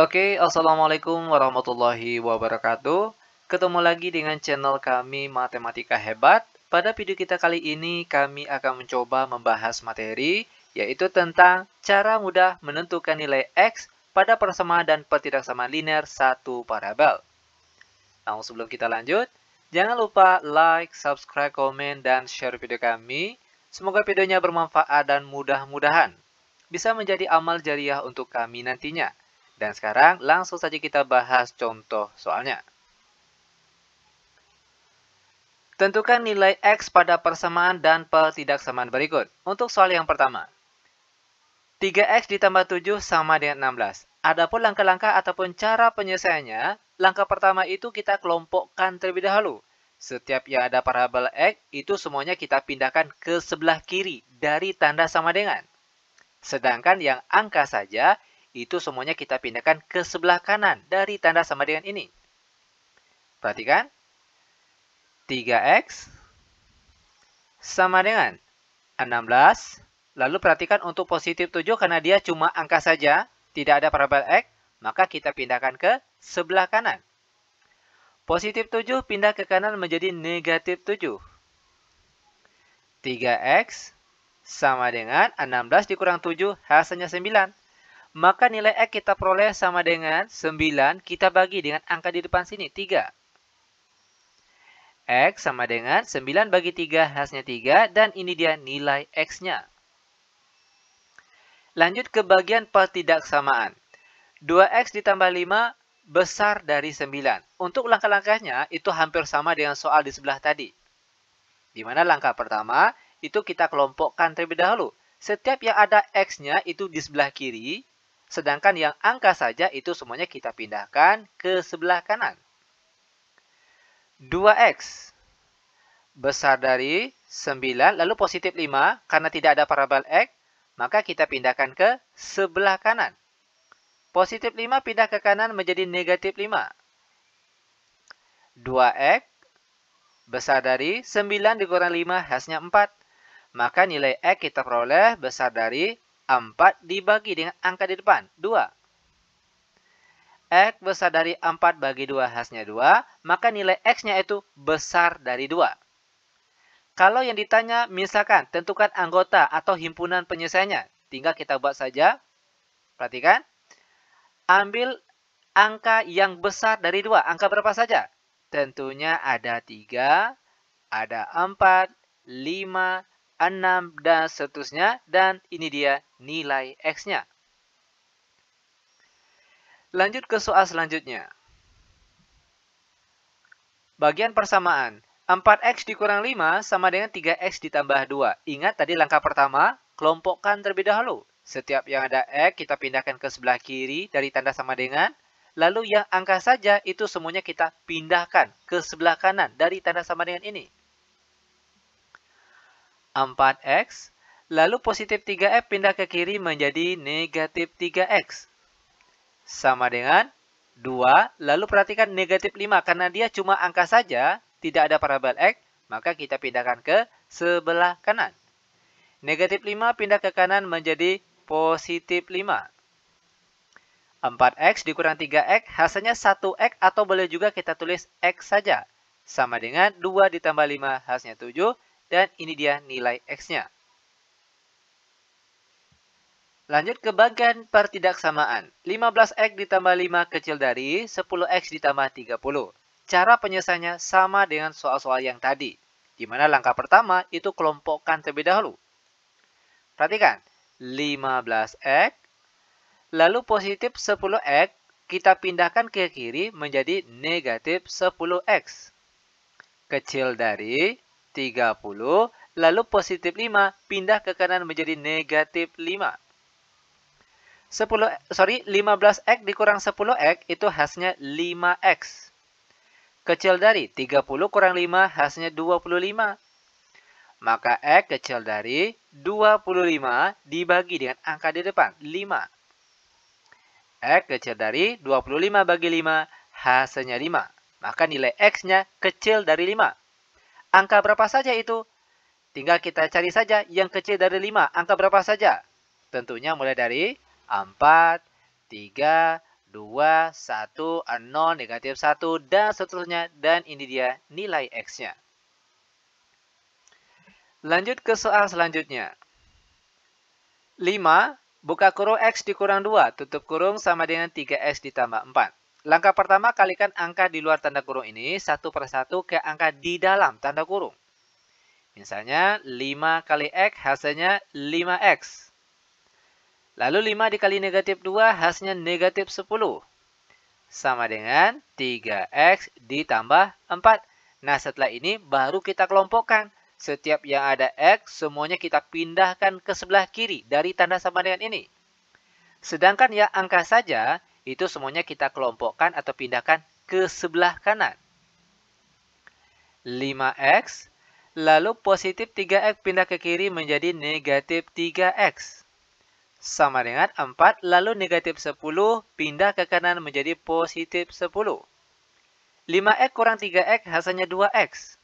Oke, Assalamualaikum warahmatullahi wabarakatuh. Ketemu lagi dengan channel kami Matematika Hebat. Pada video kita kali ini, kami akan mencoba membahas materi, yaitu tentang cara mudah menentukan nilai X pada persamaan dan pertidaksamaan linear satu parabel. Namun sebelum kita lanjut, jangan lupa like, subscribe, komen, dan share video kami. Semoga videonya bermanfaat dan mudah-mudahan bisa menjadi amal jariah untuk kami nantinya. Dan sekarang langsung saja kita bahas contoh soalnya. Tentukan nilai X pada persamaan dan pertidaksamaan berikut. Untuk soal yang pertama, 3X ditambah 7 sama dengan 16. Adapun langkah-langkah ataupun cara penyelesaiannya, langkah pertama itu kita kelompokkan terlebih dahulu. Setiap yang ada parabel X, itu semuanya kita pindahkan ke sebelah kiri dari tanda sama dengan. Sedangkan yang angka saja, itu semuanya kita pindahkan ke sebelah kanan dari tanda sama dengan ini. Perhatikan. 3X sama dengan 16. Lalu perhatikan untuk positif 7 karena dia cuma angka saja, tidak ada parabel X, maka kita pindahkan ke sebelah kanan. Positif 7 pindah ke kanan menjadi negatif 7. 3X sama dengan 16 dikurang 7 hasilnya 9. Maka nilai X kita peroleh sama dengan 9, kita bagi dengan angka di depan sini, 3. X sama dengan 9 bagi 3, hasilnya 3, dan ini dia nilai X-nya. Lanjut ke bagian pertidaksamaan. 2X ditambah 5 besar dari 9. Untuk langkah-langkahnya, itu hampir sama dengan soal di sebelah tadi. Di mana langkah pertama, itu kita kelompokkan terlebih dahulu. Setiap yang ada X-nya itu di sebelah kiri, sedangkan yang angka saja itu semuanya kita pindahkan ke sebelah kanan. 2X besar dari 9, lalu positif 5, karena tidak ada parabel X, maka kita pindahkan ke sebelah kanan. Positif 5 pindah ke kanan menjadi negatif 5. 2X besar dari 9 dikurang 5, hasilnya 4. Maka nilai X kita peroleh besar dari 4 dibagi dengan angka di depan, 2. X besar dari 4 bagi 2 hasilnya 2, maka nilai X-nya itu besar dari 2. Kalau yang ditanya, misalkan tentukan anggota atau himpunan penyelesaiannya, tinggal kita buat saja. Perhatikan, ambil angka yang besar dari 2, angka berapa saja? Tentunya ada 3, ada 4, 5, 6, dan seterusnya, dan ini dia nilai X-nya. Lanjut ke soal selanjutnya. Bagian persamaan. 4X dikurang 5 sama dengan 3X ditambah 2. Ingat tadi langkah pertama, kelompokkan terlebih dahulu. Setiap yang ada X, kita pindahkan ke sebelah kiri dari tanda sama dengan. Lalu yang angka saja, itu semuanya kita pindahkan ke sebelah kanan dari tanda sama dengan ini. 4X, lalu positif 3X pindah ke kiri menjadi negatif 3X. Sama dengan 2, lalu perhatikan negatif 5, karena dia cuma angka saja, tidak ada parabel X, maka kita pindahkan ke sebelah kanan. Negatif 5 pindah ke kanan menjadi positif 5. 4X dikurang 3X, hasilnya 1X atau boleh juga kita tulis X saja. Sama dengan 2 ditambah 5, hasilnya 7. Dan ini dia nilai X-nya. Lanjut ke bagian pertidaksamaan. 15X ditambah 5 kecil dari 10X ditambah 30. Cara penyelesaiannya sama dengan soal-soal yang tadi. Di mana langkah pertama itu kelompokkan terlebih dahulu. Perhatikan. 15X. Lalu positif 10X kita pindahkan ke kiri menjadi negatif 10X. Kecil dari 30, lalu positif 5, pindah ke kanan menjadi negatif 5. 15X dikurang 10X, itu hasilnya 5X. Kecil dari 30 kurang 5, hasilnya 25. Maka X kecil dari 25 dibagi dengan angka di depan, 5. X kecil dari 25 bagi 5, hasilnya 5. Maka nilai X-nya kecil dari 5. Angka berapa saja itu? Tinggal kita cari saja yang kecil dari 5. Angka berapa saja? Tentunya mulai dari 4, 3, 2, 1, 0, negatif 1, dan seterusnya. Dan ini dia nilai X-nya. Lanjut ke soal selanjutnya. 5, buka kurung X dikurang 2, tutup kurung sama dengan 3X ditambah 4. Langkah pertama, kalikan angka di luar tanda kurung ini satu per satu ke angka di dalam tanda kurung. Misalnya, 5 kali X hasilnya 5X. Lalu 5 dikali negatif 2 hasilnya negatif 10. Sama dengan 3X ditambah 4. Nah, setelah ini baru kita kelompokkan. Setiap yang ada X, semuanya kita pindahkan ke sebelah kiri dari tanda sama dengan ini. Sedangkan yang angka saja, itu semuanya kita kelompokkan atau pindahkan ke sebelah kanan. 5X, lalu positif 3X pindah ke kiri menjadi negatif 3X. Sama dengan 4, lalu negatif 10 pindah ke kanan menjadi positif 10. 5X kurang 3X hasilnya 2X.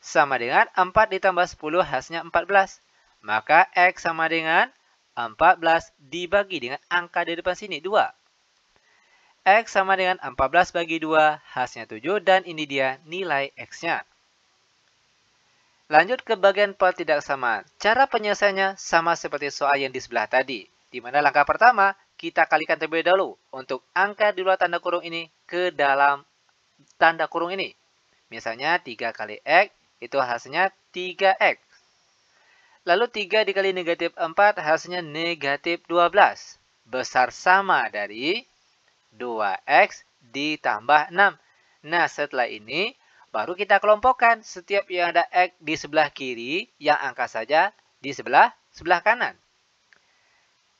Sama dengan 4 ditambah 10 hasilnya 14. Maka X sama dengan 14 dibagi dengan angka di depan sini, 2. X sama dengan 14 bagi 2 hasilnya 7 dan ini dia nilai X-nya. Lanjut ke bagian pertidaksamaan. Cara penyelesaiannya sama seperti soal yang di sebelah tadi. Di mana langkah pertama, kita kalikan terlebih dahulu untuk angka di luar tanda kurung ini ke dalam tanda kurung ini. Misalnya 3 kali X itu hasilnya 3X. Lalu 3 dikali negatif 4 hasilnya negatif 12. Besar sama dari 2X ditambah 6. Nah, setelah ini baru kita kelompokkan setiap yang ada X di sebelah kiri, yang angka saja di sebelah kanan.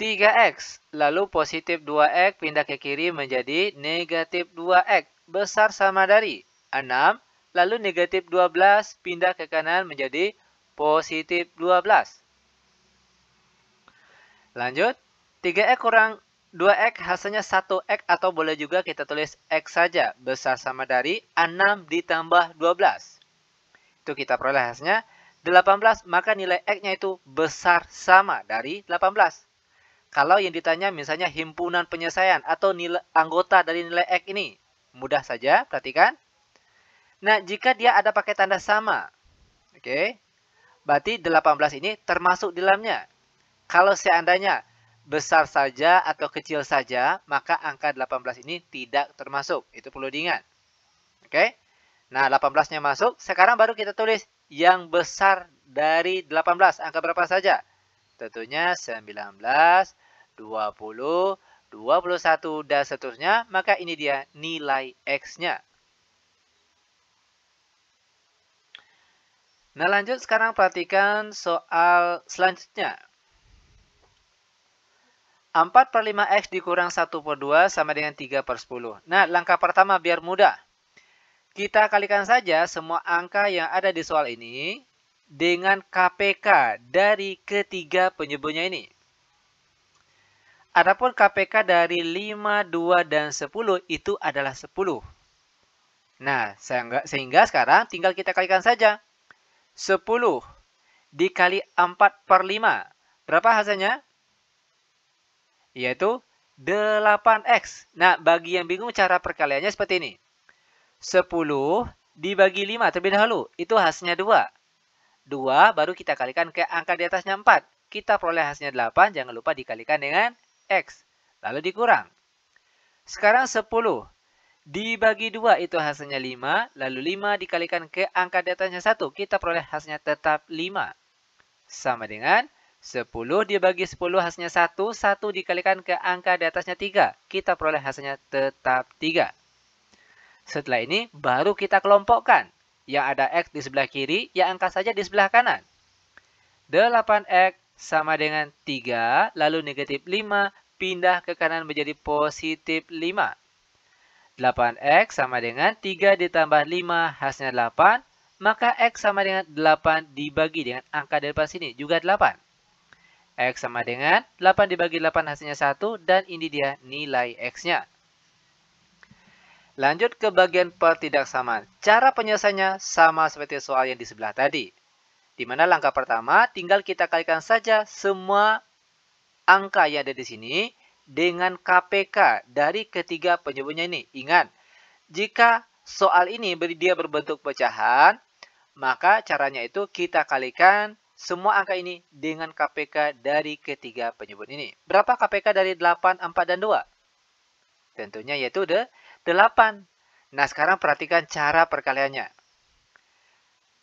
3X, lalu positif 2X pindah ke kiri menjadi negatif 2X. Besar sama dari 6, lalu negatif 12 pindah ke kanan menjadi positif 12. Lanjut, 3X kurang 2X hasilnya 1X atau boleh juga kita tulis X saja. Besar sama dari 6 ditambah 12. Itu kita peroleh hasilnya 18, maka nilai X-nya itu besar sama dari 18. Kalau yang ditanya misalnya himpunan penyelesaian atau nilai anggota dari nilai X ini, mudah saja, perhatikan. Nah, jika dia ada pakai tanda sama, oke, berarti 18 ini termasuk di dalamnya. Kalau seandainya besar saja atau kecil saja, maka angka 18 ini tidak termasuk. Itu perlu diingat. Oke. Nah, 18-nya masuk. Sekarang baru kita tulis yang besar dari 18. Angka berapa saja? Tentunya 19, 20, 21, dan seterusnya. Maka ini dia nilai X-nya. Nah, lanjut sekarang perhatikan soal selanjutnya. 4 per 5X dikurang 1 per 2 sama dengan 3 per 10. Nah, langkah pertama biar mudah. Kita kalikan saja semua angka yang ada di soal ini dengan KPK dari ketiga penyebutnya ini. Adapun KPK dari 5, 2, dan 10 itu adalah 10. Nah, sehingga sekarang tinggal kita kalikan saja. 10 dikali 4 per 5. Berapa hasilnya? Yaitu 8X. Nah, bagi yang bingung cara perkaliannya seperti ini. 10 dibagi 5 terlebih dahulu. Itu hasilnya 2. 2 baru kita kalikan ke angka di atasnya 4. Kita peroleh hasilnya 8. Jangan lupa dikalikan dengan X. Lalu dikurang. Sekarang 10 dibagi 2 itu hasilnya 5. Lalu 5 dikalikan ke angka di atasnya 1. Kita peroleh hasilnya tetap 5. Sama dengan 10 dibagi 10 hasilnya 1. 1 dikalikan ke angka di atasnya 3. Kita peroleh hasilnya tetap 3. Setelah ini baru kita kelompokkan. Yang ada X di sebelah kiri, yang angka saja di sebelah kanan. 8X sama dengan 3. Lalu negatif 5 pindah ke kanan menjadi positif 5. 8X sama dengan 3 ditambah 5 hasilnya 8. Maka X sama dengan 8 dibagi dengan angka di depan sini juga 8. X sama dengan 8 dibagi 8 hasilnya 1. Dan ini dia nilai X-nya. Lanjut ke bagian pertidaksamaan. Cara penyelesaiannya sama seperti soal yang di sebelah tadi. Di mana langkah pertama tinggal kita kalikan saja semua angka yang ada di sini dengan KPK dari ketiga penyebutnya ini. Ingat, jika soal ini dia berbentuk pecahan, maka caranya itu kita kalikan semua angka ini dengan KPK dari ketiga penyebut ini. Berapa KPK dari 8, 4, dan 2? Tentunya yaitu 8. Nah, sekarang perhatikan cara perkaliannya.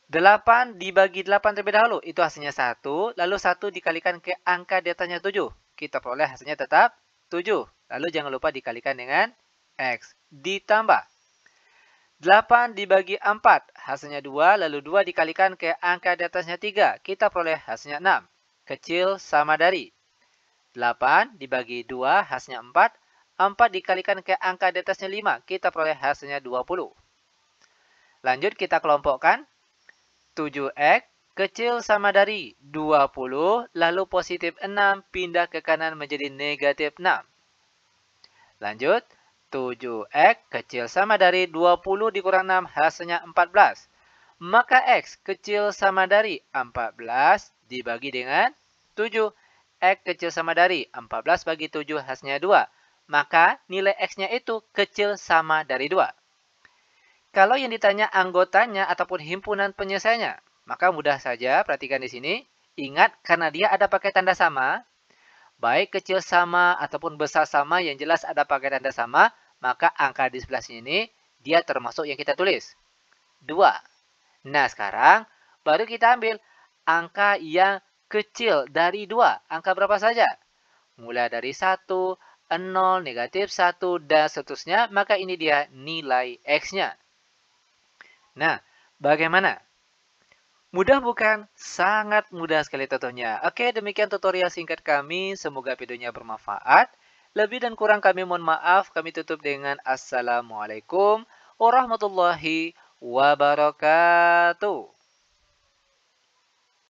8 dibagi 8 terlebih dahulu, itu hasilnya 1. Lalu 1 dikalikan ke angka di atasnya 7. Kita peroleh hasilnya tetap 7. Lalu jangan lupa dikalikan dengan X. Ditambah 8 dibagi 4, hasilnya 2. Lalu 2 dikalikan ke angka di atasnya 3. Kita peroleh hasilnya 6. Kecil sama dari 8 dibagi 2, hasilnya 4. 4 dikalikan ke angka di atasnya 5. Kita peroleh hasilnya 20. Lanjut kita kelompokkan. 7X kecil sama dari 20, lalu positif 6 pindah ke kanan menjadi negatif 6. Lanjut, 7X kecil sama dari 20 dikurang 6 hasilnya 14. Maka X kecil sama dari 14 dibagi dengan 7. X kecil sama dari 14 bagi 7 hasilnya 2. Maka nilai X-nya itu kecil sama dari 2. Kalau yang ditanya anggotanya ataupun himpunan penyelesaiannya, maka mudah saja perhatikan di sini. Ingat, karena dia ada pakai tanda sama, baik kecil sama ataupun besar sama, yang jelas ada pakai tanda sama, maka angka di sebelah sini dia termasuk yang kita tulis. 2. Nah, sekarang baru kita ambil angka yang kecil dari 2. Angka berapa saja? Mulai dari 1, 0, negatif 1, dan seterusnya, maka ini dia nilai X-nya. Nah, bagaimana? Mudah bukan? Sangat mudah sekali tentunya. Oke, demikian tutorial singkat kami. Semoga videonya bermanfaat. Lebih dan kurang kami mohon maaf. Kami tutup dengan Assalamualaikum warahmatullahi wabarakatuh.